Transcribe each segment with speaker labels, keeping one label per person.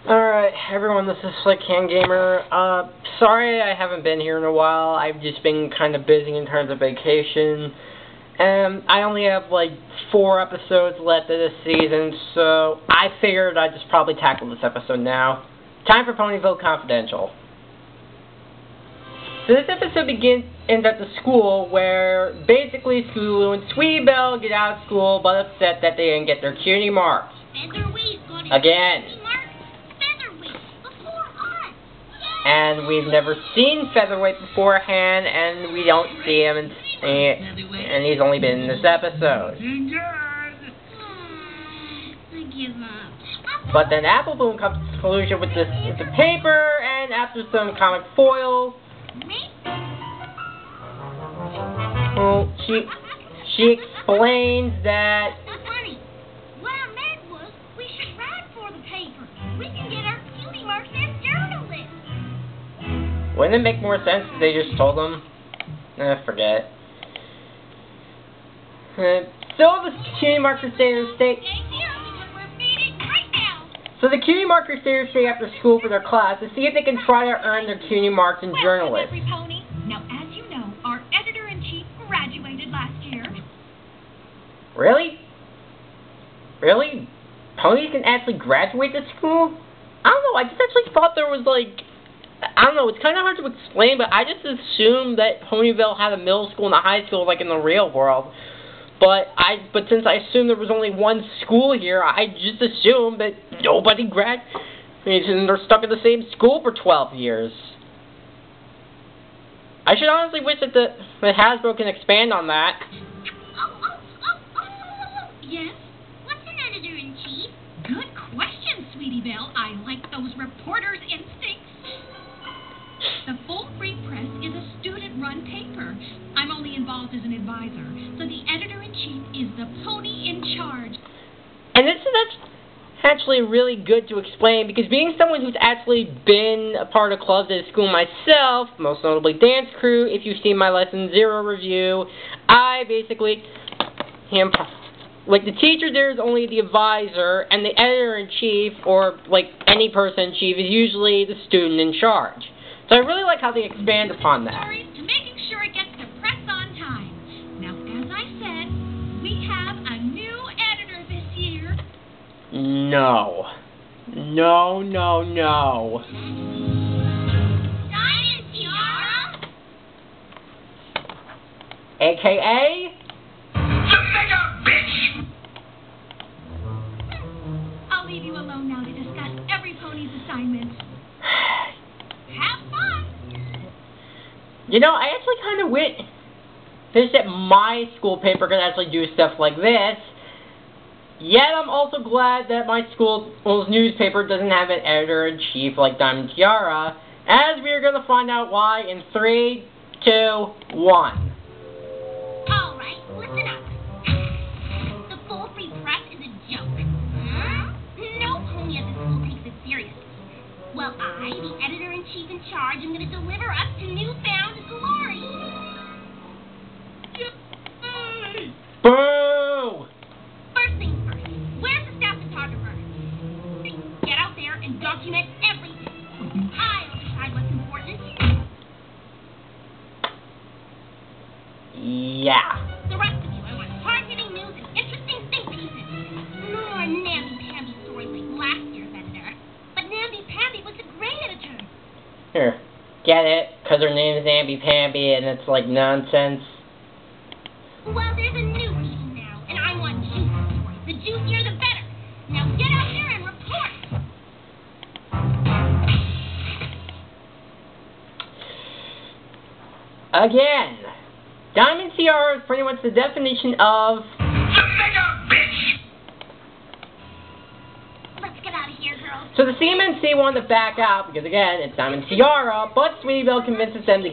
Speaker 1: Alright, everyone, this is Slickhan Gamer. Sorry I haven't been here in a while. I've just been kind of busy in terms of vacation. And I only have like 4 episodes left of this season, so I figured I'd just probably tackle this episode now. Time for Ponyville Confidental. So this episode ends at the school where basically Scootaloo and Sweetie Belle get out of school but upset that they didn't get their cutie marks. Again. And we've never seen Featherweight beforehand, and we don't see him, and he's only been in this episode. But then Apple Bloom comes to a conclusion with the paper, and after some comic foil, well, she explains that wouldn't it make more sense if they just told them? Forget. So the cutie markers stay in the state. So the cutie markers stay after school for their class to see if they can try to earn their cutie marks in journalists.
Speaker 2: Now, as you know, our editor-in-chief graduated last year.
Speaker 1: Really? Really? Ponies can actually graduate this school? I don't know. I just actually thought there was like, I don't know, it's kind of hard to explain, but I just assumed that Ponyville had a middle school and a high school like in the real world. But since I assumed there was only one school here, I just assumed that nobody graduated and they're stuck in the same school for 12 years. I should honestly wish that that Hasbro can expand on that.
Speaker 2: Yes? What's an editor-in-chief? Good question, Sweetie Belle. I like those reporters' instincts. The Full Free Press is a student-run paper. I'm only involved as an advisor, so the editor-in-chief is the pony in charge.
Speaker 1: And that's actually really good to explain, because being someone who's actually been a part of clubs at school myself, most notably Dance Crew, if you've seen my Lesson 0 review, I basically like, the teacher there is only the advisor, and the editor-in-chief, or like any person-in-chief, is usually the student in charge. So I really like how they expand upon that.
Speaker 2: To making sure it gets to press on time. Now, as I said, we have a new editor this year.
Speaker 1: No. No, no, no.
Speaker 2: Diane Tiara?
Speaker 1: AKA?
Speaker 2: I'll leave you alone now to discuss every pony's assignments. Have fun!
Speaker 1: You know, I actually kind of wish that my school paper could actually do stuff like this. Yet I'm also glad that my school's newspaper doesn't have an editor-in-chief like Diamond Tiara, as we are going to find out why in 3, 2, 1.
Speaker 2: Alright, listen up. The Full Free Press is a joke. Huh? No pony at the school takes it seriously. Well, I, the editor-in-chief in charge, am going to deliver us to newfound glory. Yay!
Speaker 1: Boo!
Speaker 2: First things first, where's the staff photographer? Get out there and document everything. I'll decide what's important.
Speaker 1: Yeah.
Speaker 2: The rest of you, I want hard-hitting news and interesting think pieces. No more namby-pamby stories like last year's editor. But namby-pamby was a great editor.
Speaker 1: Here, get it? Because her name is Namby-Pamby and it's like nonsense.
Speaker 2: Well, there's a new team now, and I want juicy stories. The juicier, the better. Now get out there and report.
Speaker 1: Again, Diamond Tiara is pretty much the definition of
Speaker 2: Let's get out of here, girls.
Speaker 1: So the CMNC wanted to back out because, again, it's Diamond Tiara, but Sweetie Belle convinces them to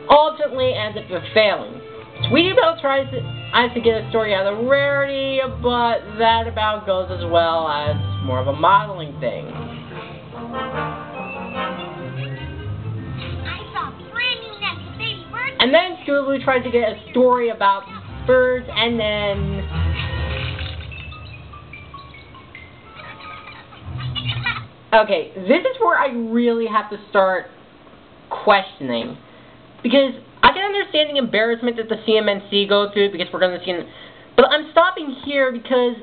Speaker 1: ultimately ends up failing. Sweetie Belle tries to get a story out of Rarity, but that about goes as well as more of a modeling thing.
Speaker 2: I saw a brand new nest of baby birds.
Speaker 1: And then Scootaloo tries to get a story about birds, and then Okay, this is where I really have to start questioning. Because I can understand the embarrassment that the CMNC go through because we're going to see... But I'm stopping here because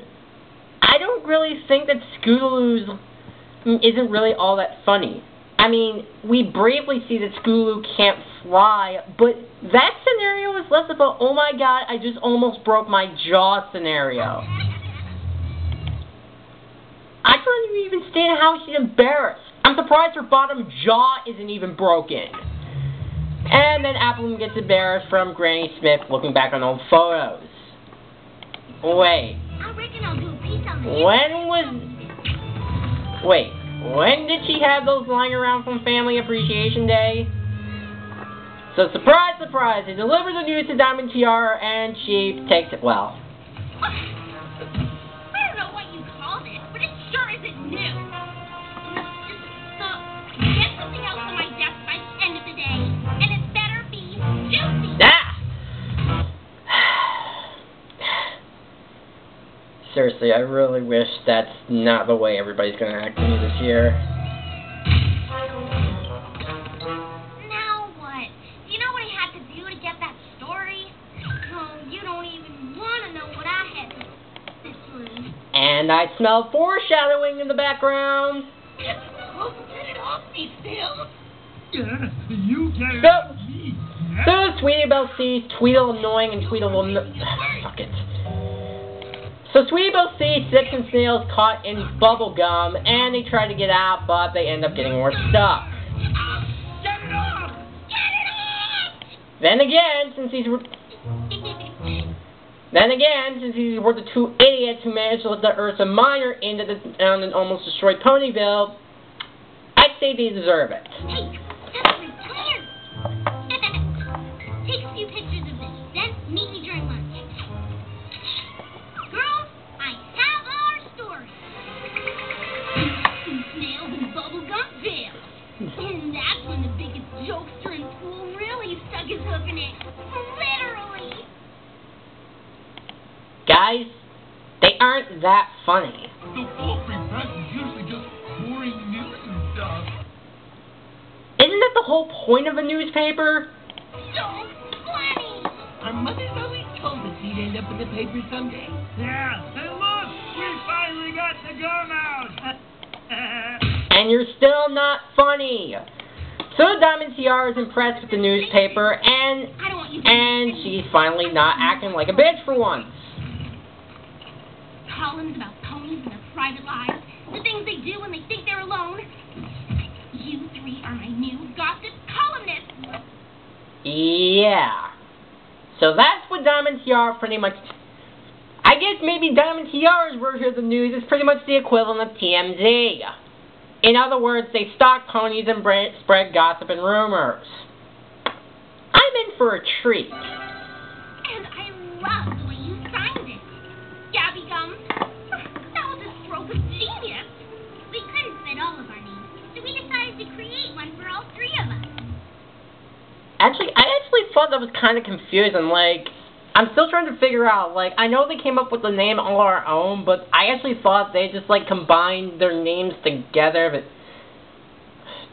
Speaker 1: I don't really think that Scootaloo's isn't really all that funny. I mean, we bravely see that Scootaloo can't fly, but that scenario is less of a, oh my god, I just almost broke my jaw scenario. I can't even understand how she's embarrassed. I'm surprised her bottom jaw isn't even broken. And then Appleton gets embarrassed from Granny Smith looking back on old photos. Wait.
Speaker 2: I reckon I'll do a piece on the
Speaker 1: when did she have those lying around from Family Appreciation Day? So surprise, surprise, they deliver the news to Diamond Tiara and she takes it well.
Speaker 2: I don't know what you call this, but it sure isn't new. Just get something else on my desk by the end of the day, and it better be juicy.
Speaker 1: Seriously, I really wish that's not the way everybody's going to act to me this year.
Speaker 2: Now what? Do you know what I had to do to get that story? Oh, you don't even want to know what I had to sit through.
Speaker 1: And I smell foreshadowing in the background.
Speaker 2: Oh, get it off me, Phil.
Speaker 3: Yeah, you get it off me.
Speaker 1: So Sweetie Belle sees Tweedle annoying and Tweedle will fuck it. So Sweetie Belle sees Six and Snails caught in bubble gum, and they try to get out, but they end up getting more stuck.
Speaker 2: Get it off! Get it off!
Speaker 1: Then again, since these were the two idiots who managed to let the Ursa Minor into the town and almost destroyed Ponyville, I'd say they deserve it.
Speaker 2: Hey, that's my plan. Take a few pictures of this, then meet me during lunch. Girls, I have our story. Snails and bubblegum veils. And that's when the biggest jokester in school really stuck his hook in it. Literally.
Speaker 1: Guys, they aren't that funny.
Speaker 3: The full free press is usually just boring news and stuff.
Speaker 1: Isn't that the whole point of a newspaper?
Speaker 2: So funny.
Speaker 4: Our mothers always told us we'd end up in the paper someday.
Speaker 3: Yeah, and look, we finally got the gum out.
Speaker 1: And you're still not funny. So Diamond Tiara is impressed with the newspaper, and she's finally not acting like a bitch for once.
Speaker 2: Columns about ponies and their private lives, the things they do when they think they're alone. You three are my new gossip columnists.
Speaker 1: Yeah. So that's what Diamond Tiara pretty much... I guess maybe Diamond Tiara's version of the news is pretty much the equivalent of TMZ. In other words, they stalk ponies and spread gossip and rumors. I'm in for a treat.
Speaker 2: And I love the way you signed it. Gabby Gum. That was a stroke of genius. We couldn't fit all of our names, so we decided to create one for all three of us.
Speaker 1: Actually, I thought that was kind of confusing. Like, I'm still trying to figure out, like, I know they came up with the name all our own, but I actually thought they just, like, combined their names together, but...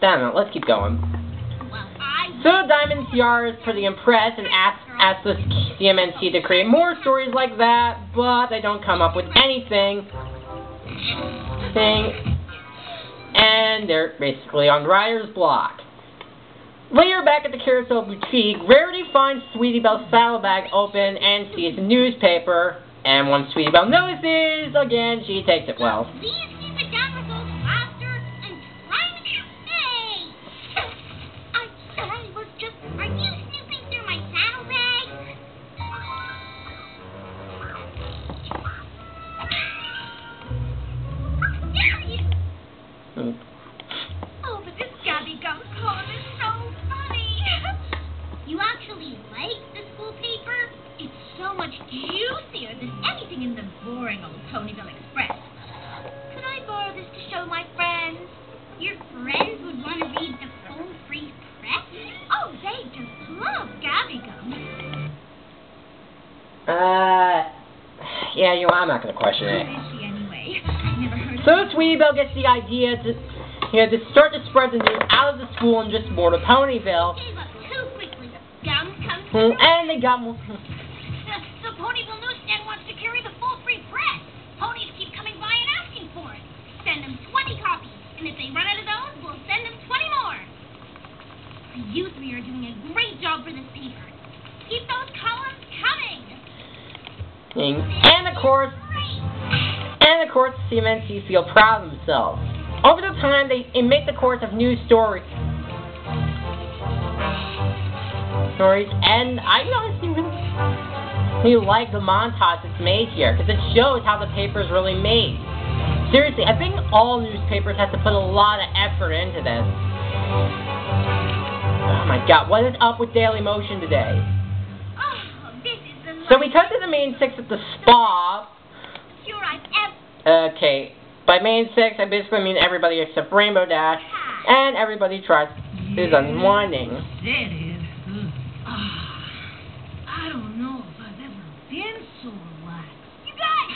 Speaker 1: Damn it, let's keep going. So Diamond Tiara is pretty impressed and asks the CMNC to create more stories like that, but they don't come up with anything. And they're basically on writer's block. Later, back at the Carousel Boutique, Rarity finds Sweetie Belle's saddlebag open and sees a newspaper. And once Sweetie Belle notices, again, she takes it well.
Speaker 2: Please keep it down with those faster and try to hey! I was just... Are you snooping through my saddlebag? There you... Oh, but this Gabby Gum column is so funny. You actually like the school paper? It's so much juicier than anything in the boring old Ponyville Express. Could I borrow this to show my friends? Your friends would want to read the full free press? Oh, they just love Gabby Gum.
Speaker 1: Yeah, I'm not going to question it.
Speaker 2: Who is she anyway? I've never heard of
Speaker 1: So Sweetie Belle gets the idea to start to spread the news out of the school and just more to Ponyville.
Speaker 2: Gave up too quickly. Down comes
Speaker 1: And they got more.
Speaker 2: The Ponyville newsstand wants to carry the full free press. Ponies keep coming by and asking for it. Send them 20 copies, and if they run out of those, we'll send them 20 more. You three are doing a great job for this paper. Keep those columns coming.
Speaker 1: And of course, the CMNC feel proud of themselves. Over the time, they make the course of news stories, and I honestly really like the montage that's made here, because it shows how the paper is really made. Seriously, I think all newspapers have to put a lot of effort into this. Oh my god, what is up with Daily Motion today?
Speaker 2: Oh, this is the
Speaker 1: So we cut to the main six at the spa.
Speaker 2: cure I've ever...
Speaker 1: Okay, by main six, I basically mean everybody except Rainbow Dash, and everybody is unwinding.
Speaker 4: That is. I don't know if I've ever been so relaxed.
Speaker 2: You guys!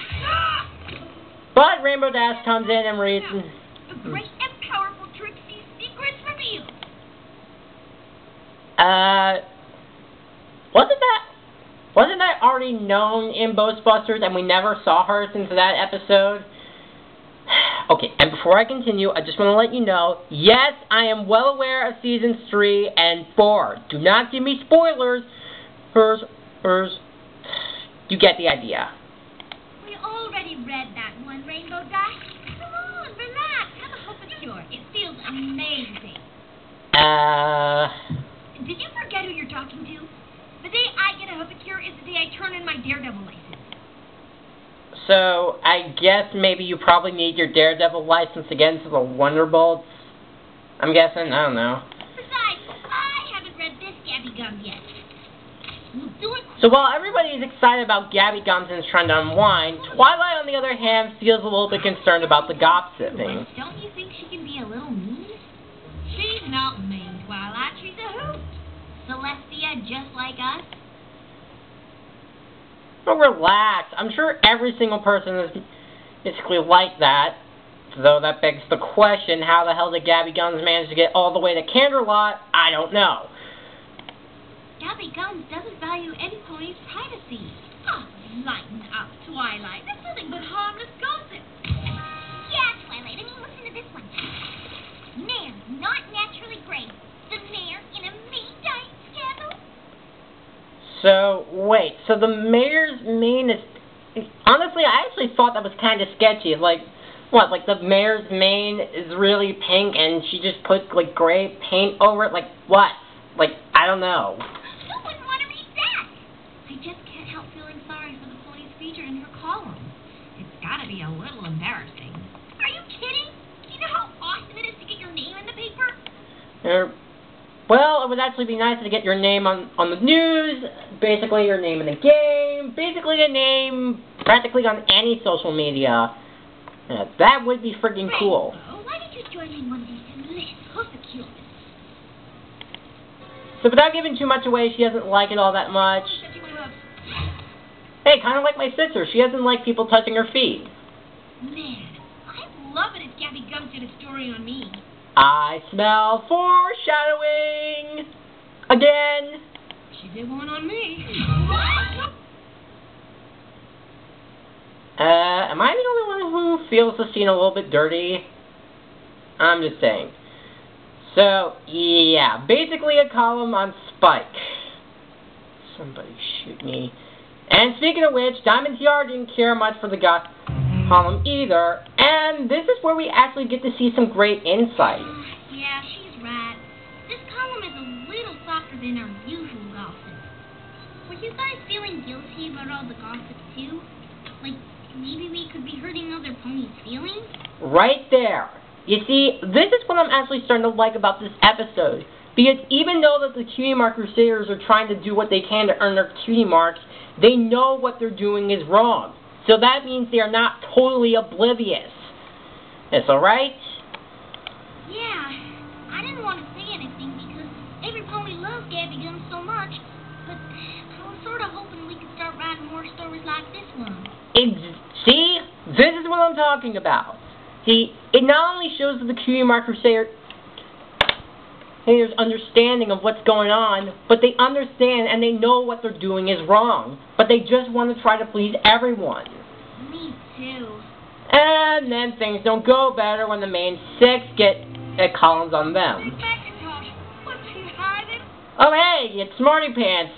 Speaker 1: But Rainbow Dash comes in and reads.
Speaker 2: The great and powerful Trixie's secrets revealed.
Speaker 1: Wasn't that already known in Ghostbusters and we never saw her since that episode? Okay, and before I continue, I just want to let you know, yes, I am well aware of seasons 3 and 4. Do not give me spoilers. You get the idea.
Speaker 2: We already read that one, Rainbow Dash. Come on, relax. Have a Hopicure. It feels amazing. Did you forget who you're talking to? The day I get a Hopicure is the day I turn in my Daredevil license.
Speaker 1: So, I guess maybe you probably need your Daredevil license again to the Wonderbolts? I'm guessing? I don't know.
Speaker 2: Besides, I haven't read this Gabby Gum yet. We'll do it.
Speaker 1: So while everybody is excited about Gabby Gums and is trying to unwind, Twilight, on the other hand, feels a little bit concerned about the gossiping.
Speaker 2: Don't you think she can be a little mean? She's not mean, Twilight. She's a hoot. Celestia, just like us.
Speaker 1: But relax. I'm sure every single person is basically like that. Though that begs the question, how the hell did Gabby Gums manage to get all the way to Canterlot? I don't know.
Speaker 2: Gabby Gums doesn't value any pony's privacy. Oh, lighten up, Twilight. That's nothing but harmless gossip. Yeah, Twilight. I mean, listen to this one. Mayor not naturally great. The mayor in a May dying scandal.
Speaker 1: So, wait. So the mayor's mane is... Honestly, I actually thought that was kind of sketchy. Like, what? Like, the mayor's mane is really pink and she just put, like, gray paint over it? Like, what? Like, I don't know.
Speaker 2: Who wouldn't want to read that? I just can't help feeling sorry for the pony's feature in her column. It's gotta be a little embarrassing. Are you kidding? Do you know how awesome it is to get your name in the paper?
Speaker 1: Well, it would actually be nice to get your name on the news, basically your name in the game, basically a name practically on any social media. That would be freaking cool.
Speaker 2: Rainbow, why don't you join me one day to live Hopicure?
Speaker 1: So without giving too much away, she doesn't like it all that much. Hey, kind of like my sister. She doesn't like people touching her feet.
Speaker 2: Man, I'd love it if Gabby Gums did a story on me.
Speaker 1: I smell foreshadowing again.
Speaker 2: She did one on me.
Speaker 1: Am I the only one who feels the scene a little bit dirty? I'm just saying. So, yeah, basically a column on Spike. Somebody shoot me. And speaking of which, Diamond TR didn't care much for the column either, and this is where we actually get to see some great insight.
Speaker 2: Yeah, she's right. This column is a little softer than our usual gossip. Were you guys feeling guilty about all the gossip too? Like, maybe we could be hurting other ponies' feelings?
Speaker 1: Right there. You see, this is what I'm actually starting to like about this episode. Because even though that the Cutie Mark Crusaders are trying to do what they can to earn their cutie marks, they know what they're doing is wrong. So that means they are not totally oblivious. It's alright?
Speaker 2: Yeah, I didn't want to say anything because every pony loves Gabby Gums so much, but I was sort of hoping we could start writing more stories like this one.
Speaker 1: See? This is what I'm talking about. See, it not only shows the cutie marker Crusader's understanding of what's going on, but they understand and they know what they're doing is wrong. But they just want to try to please everyone.
Speaker 2: Me too.
Speaker 1: And then things don't go better when the main six get Collins on them. Oh hey, it's Smarty Pants.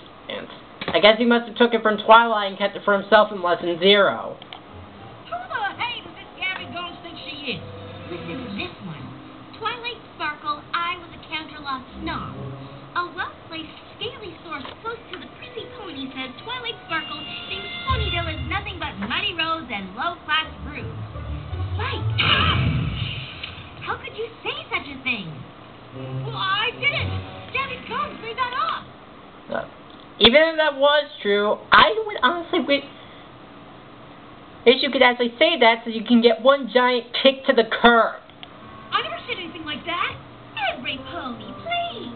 Speaker 1: I guess he must have took it from Twilight and kept it for himself in Lesson 0.
Speaker 4: Who the hey does this Gabby Gomes think she is?
Speaker 2: Listen to this one. Twilight Sparkle, I was a counterlaw snob. A well-placed, scaly source close to the prissy pony says Twilight Sparkle thinks Ponyville is nothing but muddy roads and low-class brews. Like, how could you say such a thing?
Speaker 4: Well, I didn't.
Speaker 2: Gabby Gomes made that up.
Speaker 1: Even if that was true, I would honestly wish you could actually say that so you can get one giant kick to the curb.
Speaker 2: I never said anything like that. Every pony, please.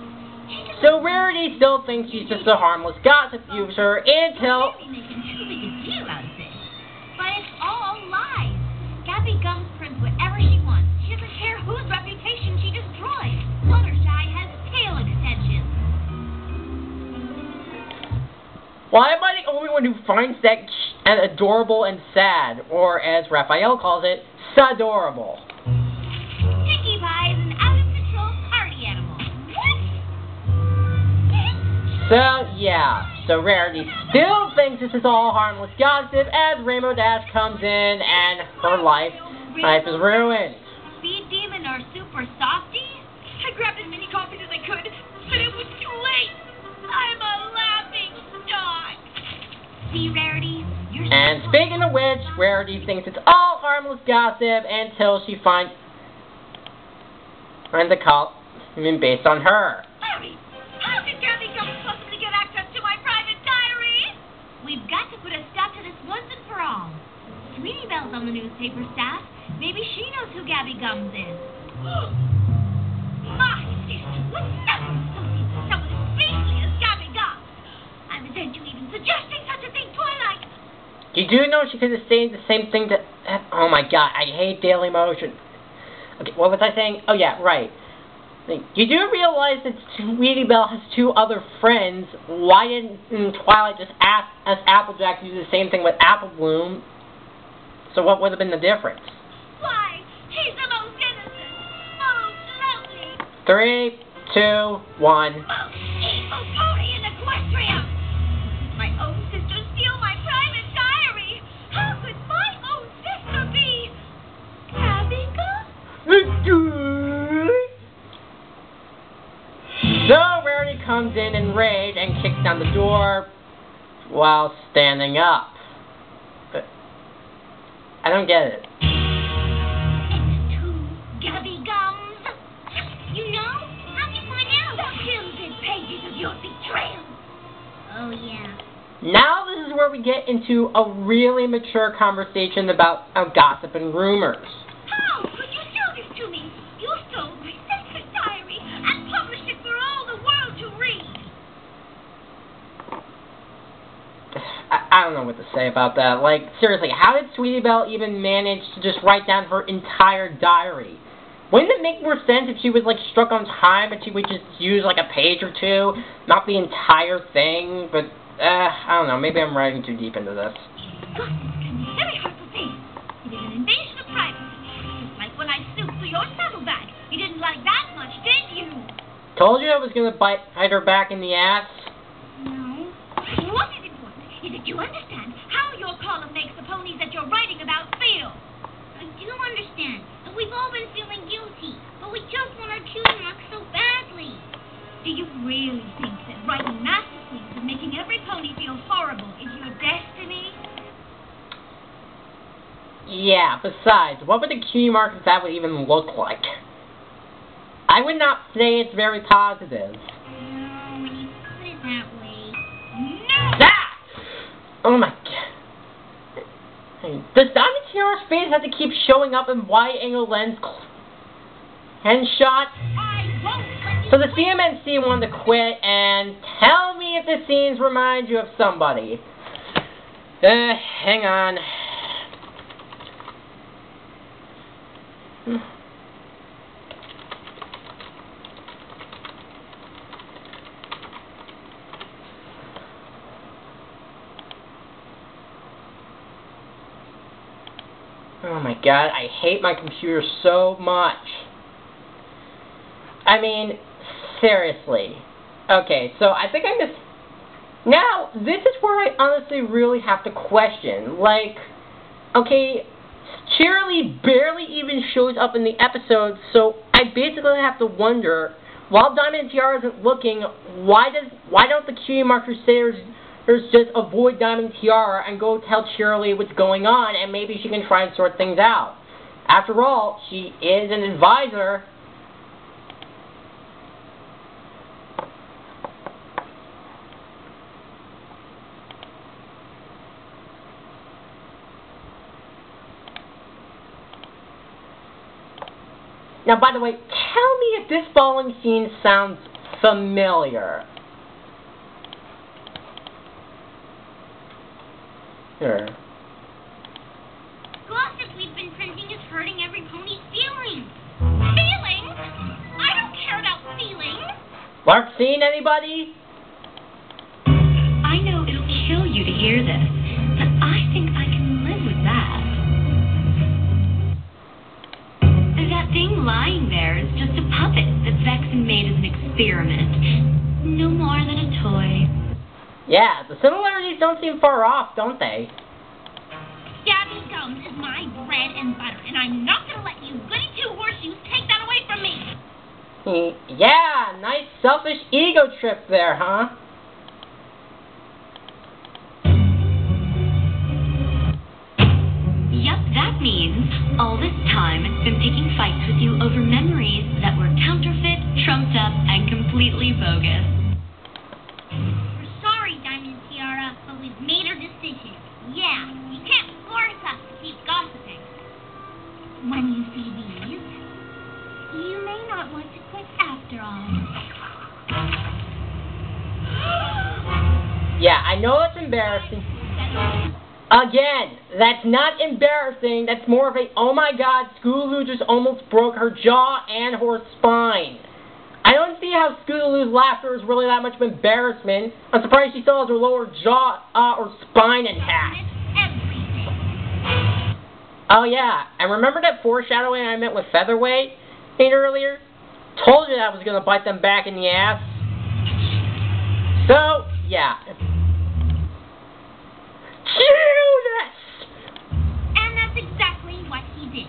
Speaker 1: So Rarity still thinks she's just a harmless gossip user until...
Speaker 2: Maybe making too big a deal out of this. But it's all lies. Gabby Gums prints whatever she wants. She doesn't care whose reputation she destroys. Fluttershy has tail extensions.
Speaker 1: Why am I the only one who finds that adorable and sad, or as Raphael calls it, sadorable?
Speaker 2: Pinkie Pie is an out-of-control party animal. What?
Speaker 1: So, yeah. So Rarity still thinks this is all harmless gossip as Rainbow Dash comes in and her life is ruined.
Speaker 2: Speed Demon or Super Softy? I grabbed as many copies as I could, but it was too late. I'm a laughing stock. See, Rarity?
Speaker 1: And speaking of which, Rarity thinks it's all harmless gossip until she finds a call based on her.
Speaker 2: Larry, how did Gabby Gums possibly get access to my private diary? We've got to put a stop to this once and for all. Sweetie Belle's on the newspaper staff. Maybe she knows who Gabby Gums is. My sister would never associate with someone as beastly as Gabby Gums. I resent you even suggesting such a thing, Twilight.
Speaker 1: You do know she could have said the same thing to... Oh my god, I hate Daily Motion. Okay, what was I saying? Oh yeah, right. You do realize that Sweetie Belle has two other friends. Why didn't Twilight just ask Applejack to do the same thing with Apple Bloom? So what would have been the difference?
Speaker 2: Why? He's the most innocent, most lovely,
Speaker 1: 3, 2, 1.
Speaker 2: most evil pony in Equestria. My own sister steal my private diary. How could my own sister be Gabby Gums?
Speaker 1: So Rarity comes in enraged and kicks down the door while standing up. But I don't get it.
Speaker 2: It's true, Gabby Gums. You know? How'd you find out? The gilded pages of your betrayal. Oh, yeah.
Speaker 1: Now this is where we get into a really mature conversation about gossip and rumors.
Speaker 2: How could you do this to me? You stole my sister's diary and published it for all the world to read.
Speaker 1: I don't know what to say about that. Like, seriously, how did Sweetie Belle even manage to just write down her entire diary? Wouldn't it make more sense if she was, like, struck on time and she would just use, like, a page or two, not the entire thing? But, I don't know, maybe I'm writing too deep into this.
Speaker 2: Gossip can be very hard to face. It is an invasion of privacy. Just like when I snooped through your saddlebag. You didn't like that much, did you?
Speaker 1: Told you I was going to bite her back in the ass.
Speaker 2: No. What is important is that you understand how your column makes the ponies that you're writing about feel. I do understand that we've all been feeling guilty, but we just want our cutie mark so badly. Do you really think that writing masterpieces and making every pony feel horrible is your destiny?
Speaker 1: Yeah, besides, what would the cutie mark of that would even look like? I would not say it's very positive.
Speaker 2: No, when you put it that way. No!
Speaker 1: Ah! Oh my god. Does Diamond Tiara's face have to keep showing up in wide-angle lens shot? So the CMNC wanted to quit, and tell me if the scenes remind you of somebody. Hang on. Oh my god, I hate my computer so much. I mean, seriously. Okay, so I think I missed... Now, this is where I honestly really have to question. Like, okay, Cheerilee barely even shows up in the episode, so I basically have to wonder, while Diamond and Tiara isn't looking, why don't the Cutie Mark Crusaders just avoid Diamond and Tiara and go tell Cheerilee what's going on, and maybe she can try and sort things out. After all, she is an advisor. Now, by the way, tell me if this following scene sounds familiar. Sure.
Speaker 2: Gossip we've been printing is hurting every pony's feelings. Feelings? I don't care about feelings.
Speaker 1: Lark scene, anybody?
Speaker 5: I know it'll kill you to hear this, but I think I can live with that. That thing lying there is just a puppet that Vexen made as an experiment. No more than a toy.
Speaker 1: Yeah, the similarities don't seem far off, don't they?
Speaker 2: Gabby Gums is my bread and butter, and I'm not going to let you goody two-horseshoes take that away from me.
Speaker 1: Yeah, nice selfish ego trip there, huh?
Speaker 5: Yep, that means all this time it's been picking fights with you over memories that were counterfeit, trumped up, and completely bogus.
Speaker 2: We're sorry, Diamond and Tiara, but we've made our decision. Yeah, you can't force us to keep gossiping. When you see these, you may not want to quit after all.
Speaker 1: Yeah, I know it's embarrassing. Again, that's not embarrassing. That's more of a, oh my god, Scootaloo just almost broke her jaw and her spine. I don't see how Scootaloo's laughter is really that much of embarrassment. I'm surprised she still has her lower jaw or spine intact. Oh yeah, and remember that foreshadowing I meant with Featherweight earlier? Told you that I was going to bite them back in the ass. So, yeah. Judas!
Speaker 2: And that's exactly what he did.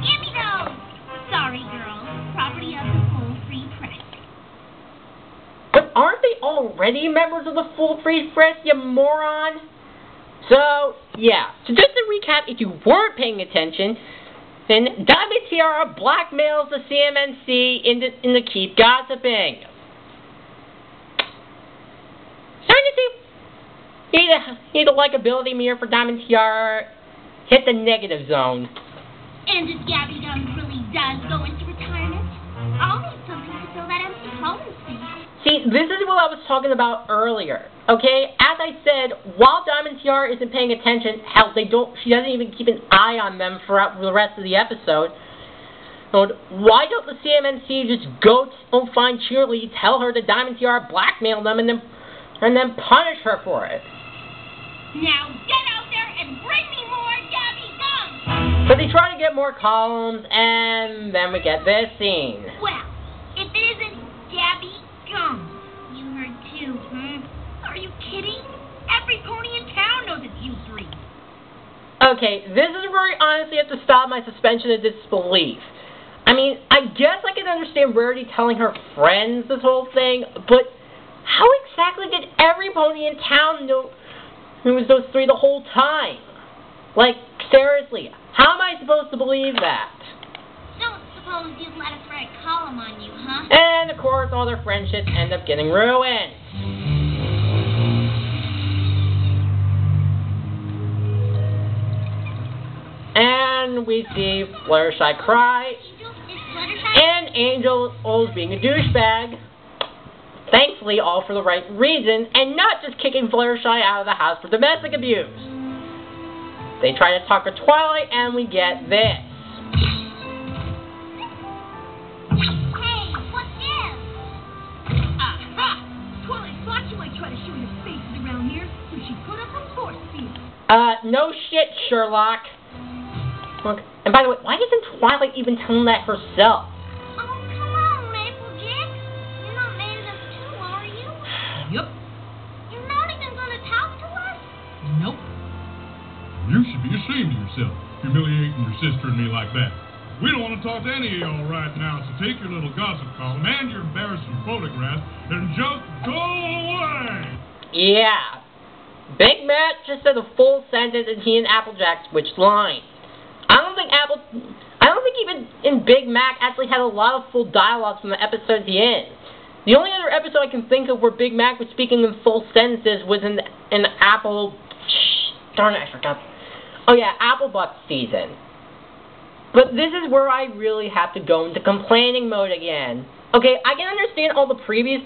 Speaker 2: Give me those! Sorry, girls. Property of the Full Free Press.
Speaker 1: But aren't they already members of the Full Free Press, you moron? So, yeah. So just to recap, if you weren't paying attention, then Diamond Tiara blackmails the CMNC into keep gossiping. Starting to see need a likability meter for Diamond Tiara hit the negative zone.
Speaker 2: And if Gabby Gums really does go into retirement, I'll need something to fill that empty column space.
Speaker 1: See, this is what I was talking about earlier. Okay, as I said, while Diamond Tiara isn't paying attention, hell, she doesn't even keep an eye on them throughout the rest of the episode. Why don't the CMNC just go find Cheerilee, tell her that Diamond Tiara blackmailed them, and then punish her for it?
Speaker 2: Now get out there and bring me more Gabby Gums!
Speaker 1: So they try to get more columns, and then we get this scene.
Speaker 2: Well, if it isn't Gabby Gums, you heard too, huh? Are you kidding? Every pony in town knows it's you three.
Speaker 1: Okay, this is where I honestly have to stop my suspension of disbelief. I mean, I guess I can understand Rarity telling her friends this whole thing, but how exactly did every pony in town know who was those three the whole time? Like, seriously, how am I supposed to believe that?
Speaker 2: Don't suppose you'd let us write a column on you, huh?
Speaker 1: And, of course, all their friendships end up getting ruined. And we see Fluttershy cry, and Angel always being a douchebag. Thankfully, all for the right reason, and not just kicking Fluttershy out of the house for domestic abuse. They try to talk to Twilight, and we get this.
Speaker 2: Hey, what's this?
Speaker 4: Aha! Twilight thought you might try to show your faces around here, so she put up a force field.
Speaker 1: no shit, Sherlock. Look, and by the way, why doesn't Twilight even tell him that herself?
Speaker 2: Oh, come on, Applejack. You're not mad at us too, are you?
Speaker 4: Yup.
Speaker 2: You're not even gonna talk to us?
Speaker 4: Nope.
Speaker 3: You should be ashamed of yourself, humiliating your sister and me like that. We don't want to talk to any of y'all right now, so take your little gossip column and your embarrassing photographs and just go away!
Speaker 1: Yeah. Big Mac just said a full sentence and he and Applejack switched lines. I don't think even in Big Mac actually had a lot of full dialogue from the episodes he in. The only other episode I can think of where Big Mac was speaking in full sentences was in darn it, I forgot. Oh yeah, Applebuck season. But this is where I really have to go into complaining mode again. Okay, I can understand all the previous,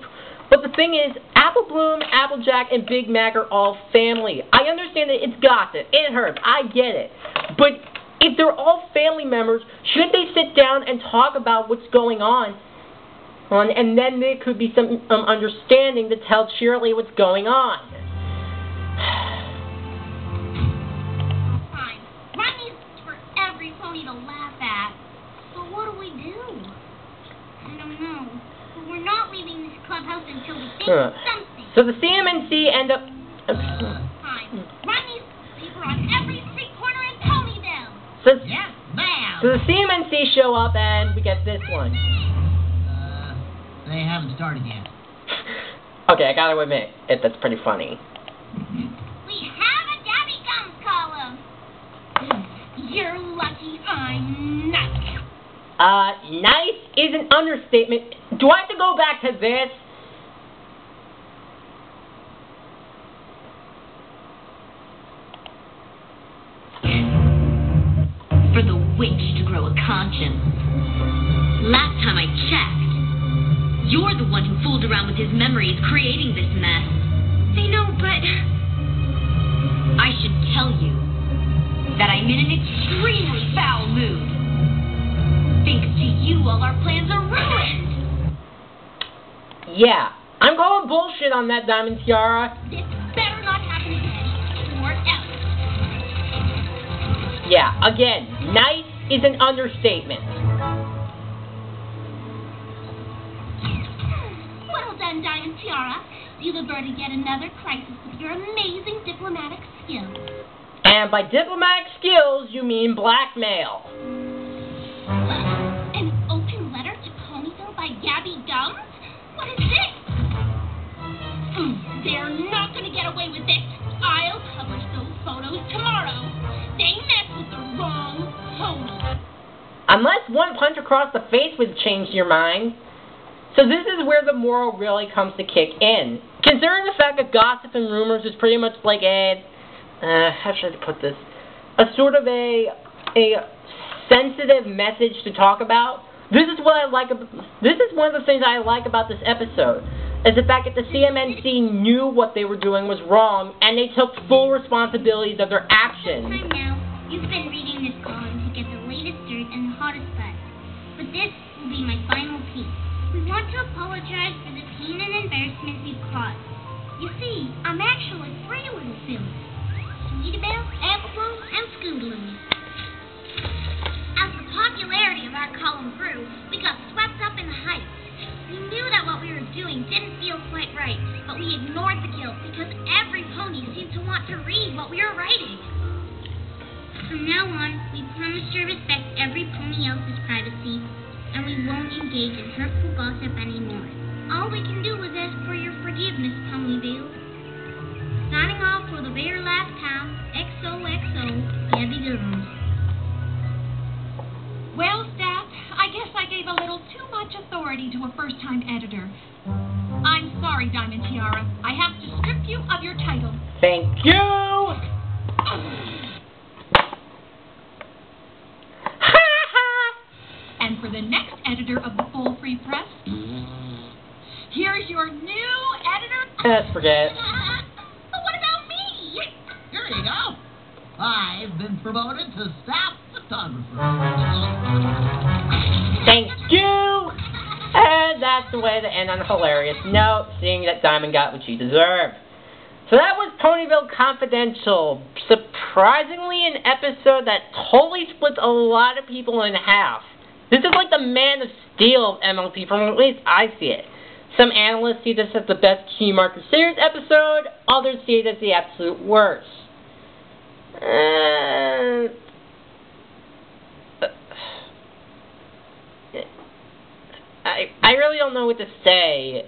Speaker 1: but the thing is, Apple Bloom, Applejack, and Big Mac are all family. I understand that it's gossip and herbs, I get it. But if they're all family members, shouldn't they sit down and talk about what's going on? And then there could be some understanding to tell Shirley what's going on.
Speaker 2: Fine. Rodney's for every pony to laugh at. So what do we do? I don't know. But we're not leaving this clubhouse until we think of something.
Speaker 1: So the CMNC end up...
Speaker 2: Fine. Rodney's paper on every street corner in Ponyville.
Speaker 1: So,
Speaker 4: Yes, ma'am.
Speaker 1: so the CMNC show up and we get this one.
Speaker 4: They haven't started yet.
Speaker 1: Okay, I gotta admit, that's pretty funny.
Speaker 2: We have a Gabby Gums column. You're lucky I'm nice.
Speaker 1: Nice is an understatement. Do I have to go back to this?
Speaker 5: For the witch to grow a conscience. Last time I checked, you're the one who fooled around with his memories, creating this mess. I know, but I should tell you that I'm in an extremely foul mood. Thanks to you, all our plans are ruined.
Speaker 1: Yeah, I'm calling bullshit on that, Diamond Tiara.
Speaker 2: This better not happen again, or else.
Speaker 1: Yeah, again, nice is an understatement.
Speaker 2: Well done, Diamond Tiara. You've averted yet another crisis with your amazing diplomatic skills.
Speaker 1: And by diplomatic skills, you mean blackmail.
Speaker 2: An open letter to Ponyville by Gabby Gums? What is this? They're not going to get away with this. I'll publish those photos tomorrow. They messed with the wrong pony.
Speaker 1: Unless one punch across the face would change your mind. So this is where the moral really comes to kick in. Considering the fact that gossip and rumors is pretty much like how should I put this? A sort of a sensitive message to talk about. This is what I like. This is one of the things I like about this episode, is the fact that the CMNC knew what they were doing was wrong, and they took full responsibilities of their actions.
Speaker 2: Time now. You've been reading this column to get the latest dirt and the hottest buzz. But this will be my final piece. We want to apologize for the pain and embarrassment we've caused. You see, I'm actually three little films. Sweetie Belle, Apple Bloom, and Scootaloo. As the popularity of our column grew, we got swept up in the hype. We knew that what we were doing didn't feel quite right, but we ignored the guilt because every pony seemed to want to read what we were writing. From now on, we promise to respect every pony else's privacy, and we won't engage in hurtful gossip anymore. All we can do is ask for your forgiveness, Ponyville. Signing off for the very last time, XOXO, Gabby Gums.
Speaker 6: Well, Stat, I guess I gave a little too much authority to a first-time editor. I'm sorry, Diamond Tiara. I have to strip you of your title.
Speaker 1: Thank you!
Speaker 6: And for the next editor of the Full Free Press, here's your new editor.
Speaker 1: Let's forget.
Speaker 2: But what about me?
Speaker 4: Here you go. I've been promoted to staff photographer.
Speaker 1: Thank you! And that's the way to end on a hilarious note, seeing that Diamond got what she deserved. So that was Ponyville Confidential. surprisingly an episode that totally splits a lot of people in half. This is like the Man of Steel of MLP, from at least I see it. Some analysts see this as the best Cutie Marker series episode, others see it as the absolute worst. I really don't know what to say.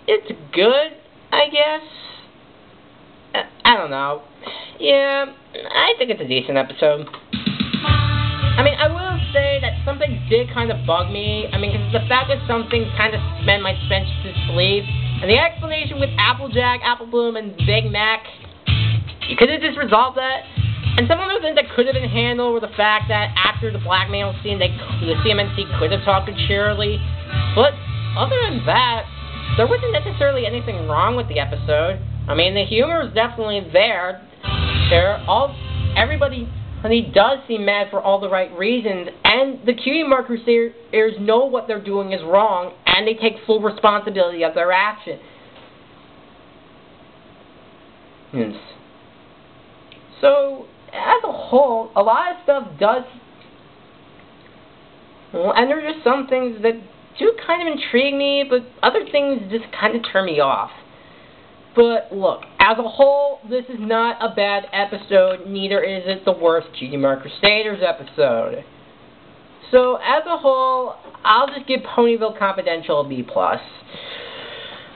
Speaker 1: It's good, I guess. I don't know. Yeah, I think it's a decent episode. I mean, I will say that something did kind of bug me. I mean, because the fact that something kind of might spend to sleep, and the explanation with Applejack, Apple Bloom, and Big Mac, you could have just resolved that. And some other things that could have been handled were the fact that after the blackmail scene, the CMNC could have talked to Shirley. But other than that, there wasn't necessarily anything wrong with the episode. I mean, the humor is definitely there. Everybody does seem mad for all the right reasons, and the Cutie Marker series know what they're doing is wrong, and they take full responsibility of their actions. So, as a whole, a lot of stuff does... Well, and there are just some things that do kind of intrigue me, but other things just kind of turn me off. But, look, as a whole, this is not a bad episode, neither is it the worst Cutie Marker Staters episode. So, as a whole, I'll just give Ponyville Confidential a B+.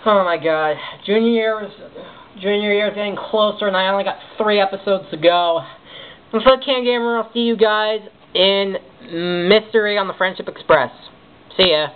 Speaker 1: Oh my god, junior year is getting closer, and I only got 3 episodes to go. And for the Can Gamer, I'll see you guys in Mystery on the Friendship Express. See ya.